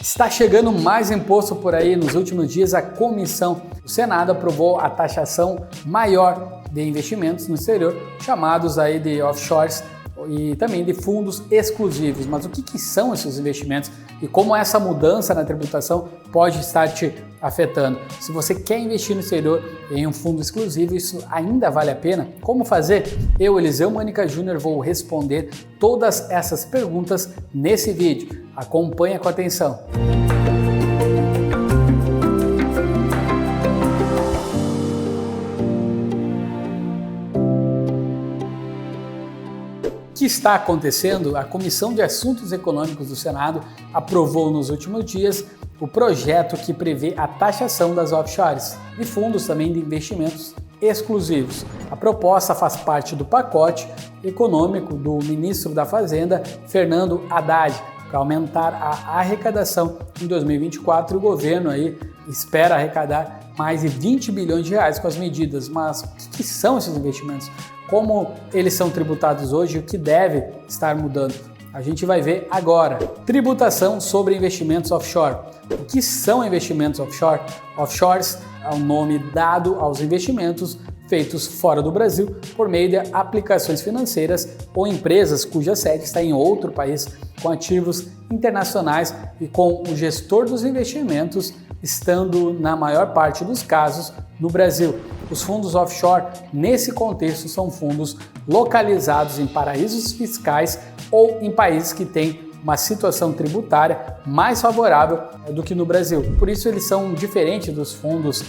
Está chegando mais imposto por aí. Nos últimos dias, a comissão do Senado aprovou a taxação maior de investimentos no exterior, chamados aí de offshores e também de fundos exclusivos. Mas o que são esses investimentos e como essa mudança na tributação pode estar te afetando? Se você quer investir no exterior em um fundo exclusivo, isso ainda vale a pena? Como fazer? Eu, Eliseu Mânica Júnior, vou responder todas essas perguntas nesse vídeo. Acompanhe com atenção. O que está acontecendo? A Comissão de Assuntos Econômicos do Senado aprovou nos últimos dias o projeto que prevê a taxação das offshores e fundos também de investimentos exclusivos. A proposta faz parte do pacote econômico do ministro da Fazenda, Fernando Haddad, para aumentar a arrecadação em 2024. O governo aí espera arrecadar mais de 20 bilhões de reais com as medidas. Mas o que são esses investimentos? Como eles são tributados hoje e o que deve estar mudando? A gente vai ver agora. Tributação sobre investimentos offshore. O que são investimentos offshore? Offshores é o nome dado aos investimentos feitos fora do Brasil por meio de aplicações financeiras ou empresas cuja sede está em outro país, com ativos internacionais e com o gestor dos investimentos estando, na maior parte dos casos, no Brasil. Os fundos offshore, nesse contexto, são fundos localizados em paraísos fiscais ou em países que têm uma situação tributária mais favorável do que no Brasil. Por isso, eles são diferentes dos fundos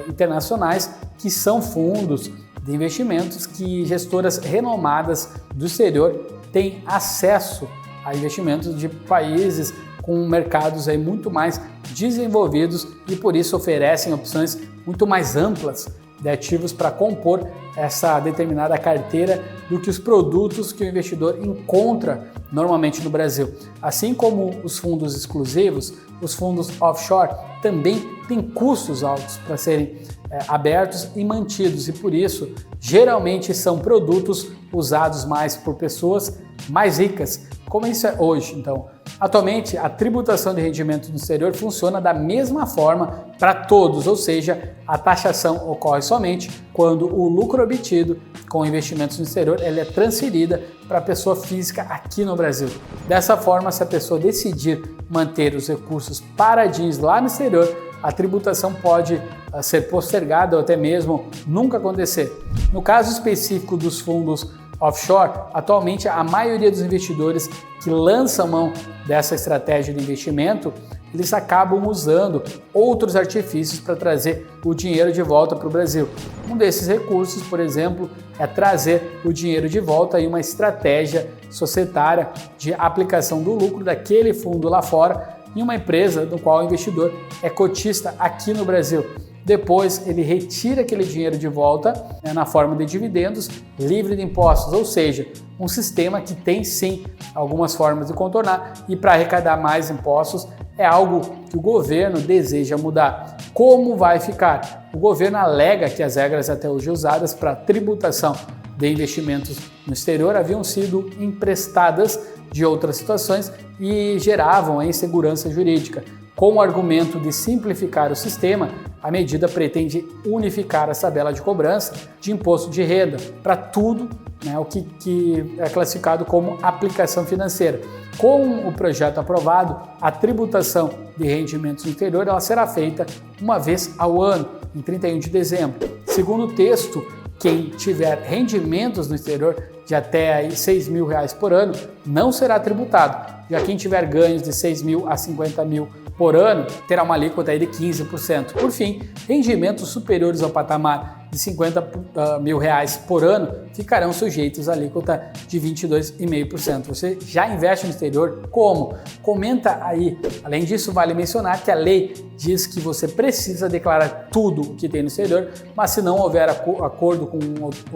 internacionais, que são fundos de investimentos que gestoras renomadas do exterior têm acesso a investimentos de países com mercados aí muito mais desenvolvidos e por isso oferecem opções muito mais amplas de ativos para compor essa determinada carteira do que os produtos que o investidor encontra normalmente no Brasil. Assim como os fundos exclusivos, os fundos offshore também têm custos altos para serem abertos e mantidos e por isso geralmente são produtos usados mais por pessoas mais ricas, como isso é hoje. Então, atualmente, a tributação de rendimentos no exterior funciona da mesma forma para todos, ou seja, a taxação ocorre somente quando o lucro obtido com investimentos no exterior ela é transferida para a pessoa física aqui no Brasil. Dessa forma, se a pessoa decidir manter os recursos paradinhos lá no exterior, a tributação pode ser postergada ou até mesmo nunca acontecer. No caso específico dos fundos offshore, atualmente a maioria dos investidores que lançam mão dessa estratégia de investimento, eles acabam usando outros artifícios para trazer o dinheiro de volta para o Brasil. Um desses recursos, por exemplo, é trazer o dinheiro de volta em uma estratégia societária de aplicação do lucro daquele fundo lá fora em uma empresa no qual o investidor é cotista aqui no Brasil. Depois ele retira aquele dinheiro de volta na forma de dividendos, livre de impostos, ou seja, um sistema que tem sim algumas formas de contornar e para arrecadar mais impostos é algo que o governo deseja mudar. Como vai ficar? O governo alega que as regras até hoje usadas para tributação de investimentos no exterior haviam sido emprestadas de outras situações e geravam a insegurança jurídica. Com o argumento de simplificar o sistema, a medida pretende unificar a tabela de cobrança de imposto de renda para tudo, o que é classificado como aplicação financeira. Com o projeto aprovado, a tributação de rendimentos no exterior ela será feita uma vez ao ano, em 31 de dezembro. Segundo o texto, quem tiver rendimentos no exterior de até aí R$6 mil por ano não será tributado. Já quem tiver ganhos de 6 mil a 50 mil por ano terá uma alíquota aí de 15%. Por fim, rendimentos superiores ao patamar de 50 mil reais por ano ficarão sujeitos à alíquota de 22,5%. Você já investe no exterior? Como? Comenta aí. Além disso, vale mencionar que a lei diz que você precisa declarar tudo o que tem no exterior, mas se não houver acordo com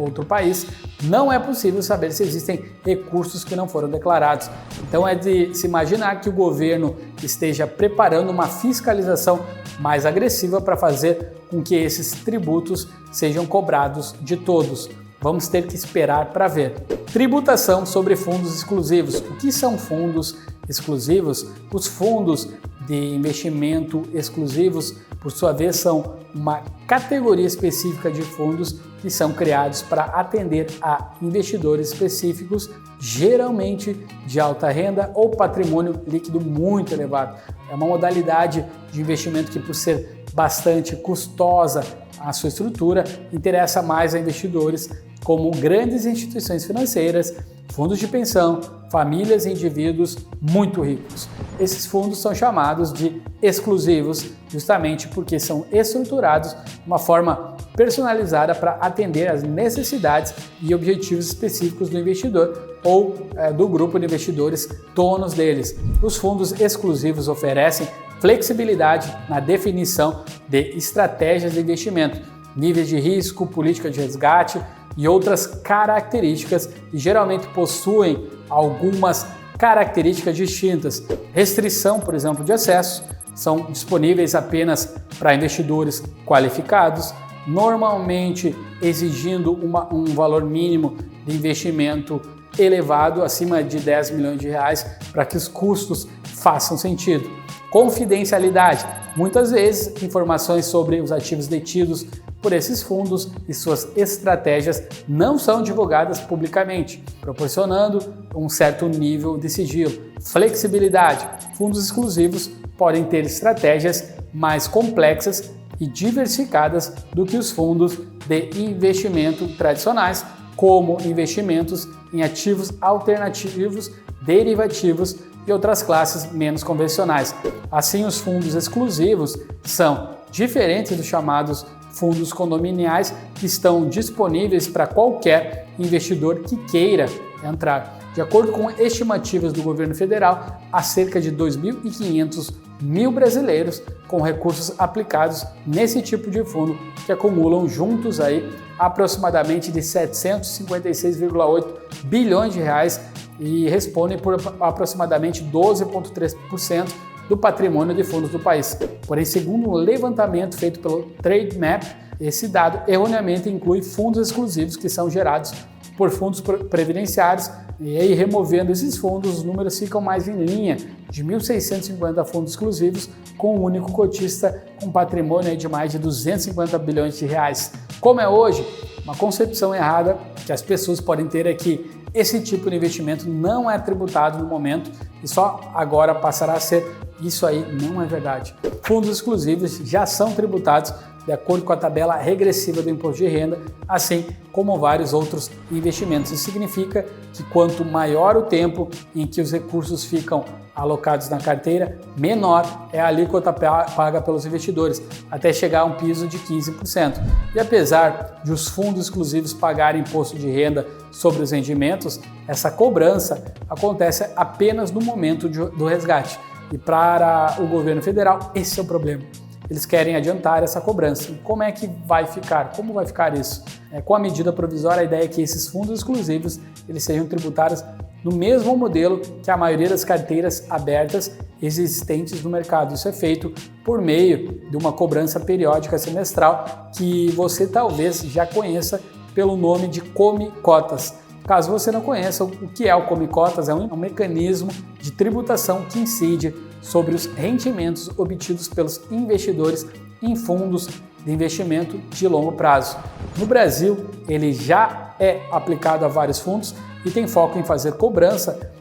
outro país, não é possível saber se existem recursos que não foram declarados. Então é de se imaginar que o governo esteja preparando uma fiscalização mais agressiva para fazer com que esses tributos sejam cobrados de todos. Vamos ter que esperar para ver. Tributação sobre fundos exclusivos. O que são fundos exclusivos? Os fundos de investimento exclusivos, por sua vez, são uma categoria específica de fundos que são criados para atender a investidores específicos, geralmente de alta renda ou patrimônio líquido muito elevado. É uma modalidade de investimento que, por ser bastante custosa a sua estrutura, interessa mais a investidores como grandes instituições financeiras, fundos de pensão, famílias e indivíduos muito ricos. Esses fundos são chamados de exclusivos justamente porque são estruturados de uma forma personalizada para atender às necessidades e objetivos específicos do investidor ou do grupo de investidores donos deles. Os fundos exclusivos oferecem flexibilidade na definição de estratégias de investimento, níveis de risco, política de resgate e outras características, e geralmente possuem algumas características distintas. Restrição, por exemplo, de acesso, são disponíveis apenas para investidores qualificados, normalmente exigindo um valor mínimo de investimento elevado, acima de 10 milhões de reais, para que os custos façam sentido. Confidencialidade. Muitas vezes, informações sobre os ativos detidos por esses fundos e suas estratégias não são divulgadas publicamente, proporcionando um certo nível de sigilo. Flexibilidade. Fundos exclusivos podem ter estratégias mais complexas e diversificadas do que os fundos de investimento tradicionais, como investimentos em ativos alternativos, derivativos e outras classes menos convencionais. Assim, os fundos exclusivos são diferentes dos chamados fundos condominiais, que estão disponíveis para qualquer investidor que queira entrar. De acordo com estimativas do governo federal, há cerca de 2.500 mil brasileiros com recursos aplicados nesse tipo de fundo, que acumulam juntos aí aproximadamente de 756,8 bilhões de reais e respondem por aproximadamente 12,3% do patrimônio de fundos do país. Porém, segundo um levantamento feito pelo Trademap, esse dado erroneamente inclui fundos exclusivos que são gerados por fundos previdenciários, e aí removendo esses fundos, os números ficam mais em linha de 1.650 fundos exclusivos com um único cotista com patrimônio de mais de 250 bilhões de reais. Como é hoje, uma concepção errada que as pessoas podem ter é que esse tipo de investimento não é tributado no momento e só agora passará a ser. Isso aí não é verdade. Fundos exclusivos já são tributados de acordo com a tabela regressiva do imposto de renda, assim como vários outros investimentos. Isso significa que quanto maior o tempo em que os recursos ficam alocados na carteira, menor é a alíquota paga pelos investidores, até chegar a um piso de 15%. E apesar de os fundos exclusivos pagarem imposto de renda sobre os rendimentos, essa cobrança acontece apenas no momento do resgate. E para o governo federal, esse é o problema. Eles querem adiantar essa cobrança. E como é que vai ficar? Como vai ficar isso? Com a medida provisória, a ideia é que esses fundos exclusivos eles sejam tributados no mesmo modelo que a maioria das carteiras abertas existentes no mercado. Isso é feito por meio de uma cobrança periódica semestral que você talvez já conheça pelo nome de Come Cotas. Caso você não conheça o que é o Come Cotas, é um mecanismo de tributação que incide sobre os rendimentos obtidos pelos investidores em fundos de investimento de longo prazo. No Brasil, ele já é aplicado a vários fundos e tem foco em fazer cobrança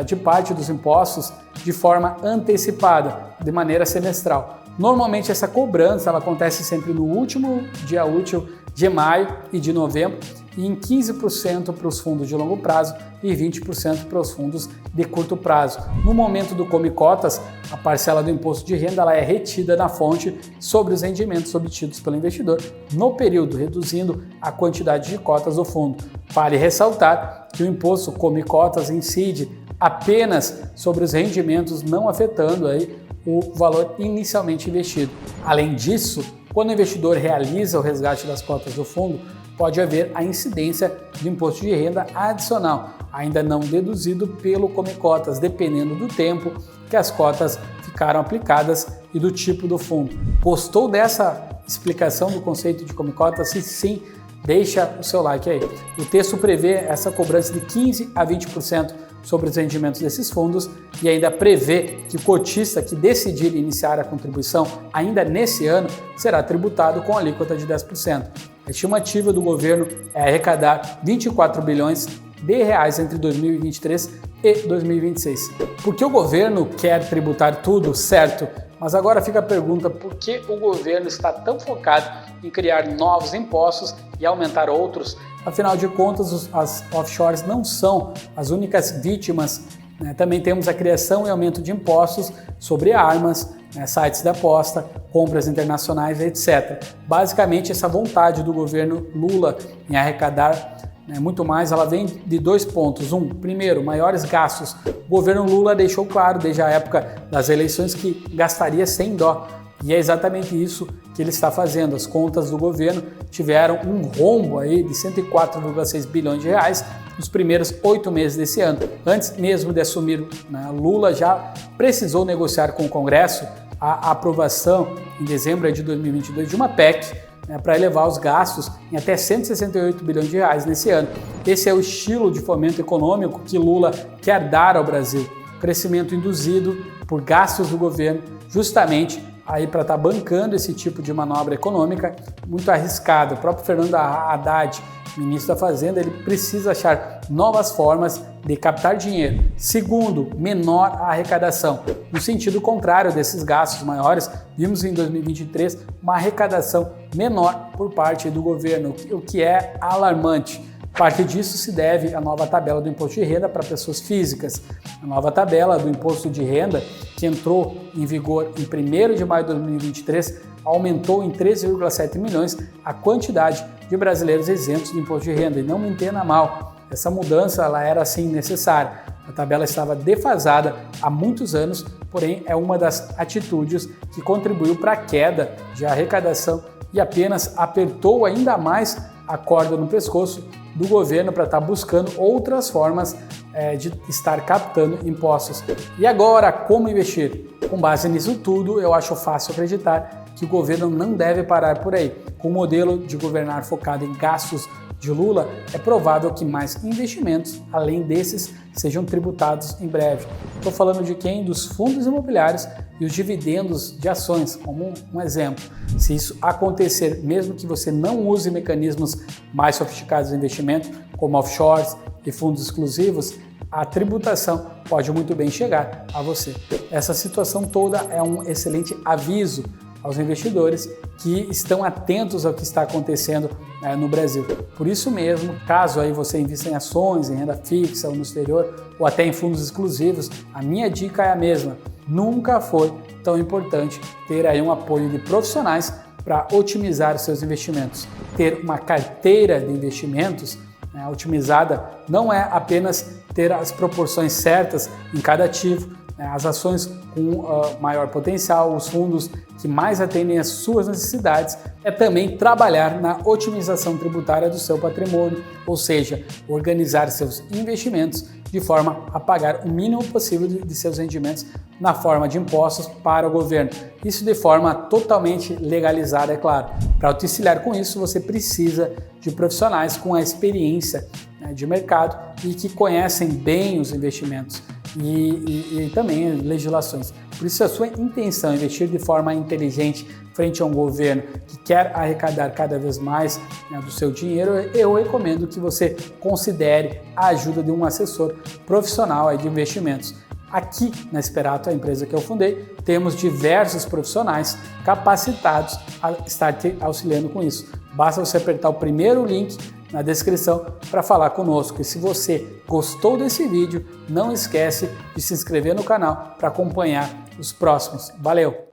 de parte dos impostos de forma antecipada, de maneira semestral. Normalmente essa cobrança ela acontece sempre no último dia útil de maio e de novembro, e em 15% para os fundos de longo prazo e 20% para os fundos de curto prazo. No momento do Come Cotas, a parcela do imposto de renda ela é retida na fonte sobre os rendimentos obtidos pelo investidor no período, reduzindo a quantidade de cotas do fundo. Vale ressaltar que o imposto Come Cotas incide apenas sobre os rendimentos, não afetando aí o valor inicialmente investido. Além disso, quando o investidor realiza o resgate das cotas do fundo, pode haver a incidência do imposto de renda adicional, ainda não deduzido pelo Come Cotas, dependendo do tempo que as cotas ficaram aplicadas e do tipo do fundo. Gostou dessa explicação do conceito de Come Cotas? Se sim, deixa o seu like aí. O texto prevê essa cobrança de 15% a 20% sobre os rendimentos desses fundos e ainda prevê que o cotista que decidir iniciar a contribuição ainda nesse ano será tributado com alíquota de 10%. A estimativa do governo é arrecadar 24 bilhões de reais entre 2023 e 2026. Por que o governo quer tributar tudo, certo? Mas agora fica a pergunta, por que o governo está tão focado em criar novos impostos e aumentar outros? Afinal de contas, as offshores não são as únicas vítimas, né? Também temos a criação e aumento de impostos sobre armas, né, sites de aposta, compras internacionais, etc. Basicamente, essa vontade do governo Lula em arrecadar muito mais, ela vem de dois pontos. Primeiro, maiores gastos. O governo Lula deixou claro desde a época das eleições que gastaria sem dó. E é exatamente isso que ele está fazendo. As contas do governo tiveram um rombo aí de 104,6 bilhões de reais nos primeiros 8 meses desse ano. Antes mesmo de assumir, né, Lula já precisou negociar com o Congresso a aprovação em dezembro de 2022 de uma PEC, para elevar os gastos em até 168 bilhões de reais nesse ano. Esse é o estilo de fomento econômico que Lula quer dar ao Brasil. Crescimento induzido por gastos do governo, justamente aí para estar bancando esse tipo de manobra econômica muito arriscada. O próprio Fernando Haddad, ministro da Fazenda, ele precisa achar novas formas de captar dinheiro. Segundo, menor a arrecadação. No sentido contrário desses gastos maiores, vimos em 2023 uma arrecadação menor por parte do governo, o que é alarmante. Parte disso se deve à nova tabela do imposto de renda para pessoas físicas. A nova tabela do imposto de renda, que entrou em vigor em 1º de maio de 2023, aumentou em 13,7 milhões a quantidade de brasileiros isentos de imposto de renda. E não me entenda mal, essa mudança ela era assim necessária. A tabela estava defasada há muitos anos, porém é uma das atitudes que contribuiu para a queda de arrecadação e apenas apertou ainda mais a corda no pescoço do governo para estar buscando outras formas de estar captando impostos. E agora, como investir? Com base nisso tudo, eu acho fácil acreditar que o governo não deve parar por aí. Com o modelo de governar focado em gastos de Lula, é provável que mais investimentos, além desses, sejam tributados em breve. Estou falando de quem? Dos fundos imobiliários e os dividendos de ações, como um exemplo. Se isso acontecer, mesmo que você não use mecanismos mais sofisticados de investimento, como offshores e fundos exclusivos, a tributação pode muito bem chegar a você. Essa situação toda é um excelente aviso aos investidores que estão atentos ao que está acontecendo no Brasil. Por isso mesmo, caso aí você invista em ações, em renda fixa ou no exterior, ou até em fundos exclusivos, a minha dica é a mesma. Nunca foi tão importante ter aí um apoio de profissionais para otimizar os seus investimentos. Ter uma carteira de investimentos otimizada não é apenas ter as proporções certas em cada ativo, as ações com maior potencial, os fundos que mais atendem às suas necessidades, é também trabalhar na otimização tributária do seu patrimônio, ou seja, organizar seus investimentos de forma a pagar o mínimo possível de seus rendimentos na forma de impostos para o governo. Isso de forma totalmente legalizada, é claro. Para auxiliar com isso, você precisa de profissionais com a experiência de mercado e que conhecem bem os investimentos e também legislações. Por isso, se a sua intenção é investir de forma inteligente frente a um governo que quer arrecadar cada vez mais do seu dinheiro, eu recomendo que você considere a ajuda de um assessor profissional de investimentos. Aqui na Esperato, a empresa que eu fundei, temos diversos profissionais capacitados a estar te auxiliando com isso. Basta você apertar o primeiro link na descrição para falar conosco. E se você gostou desse vídeo, não esquece de se inscrever no canal para acompanhar os próximos. Valeu!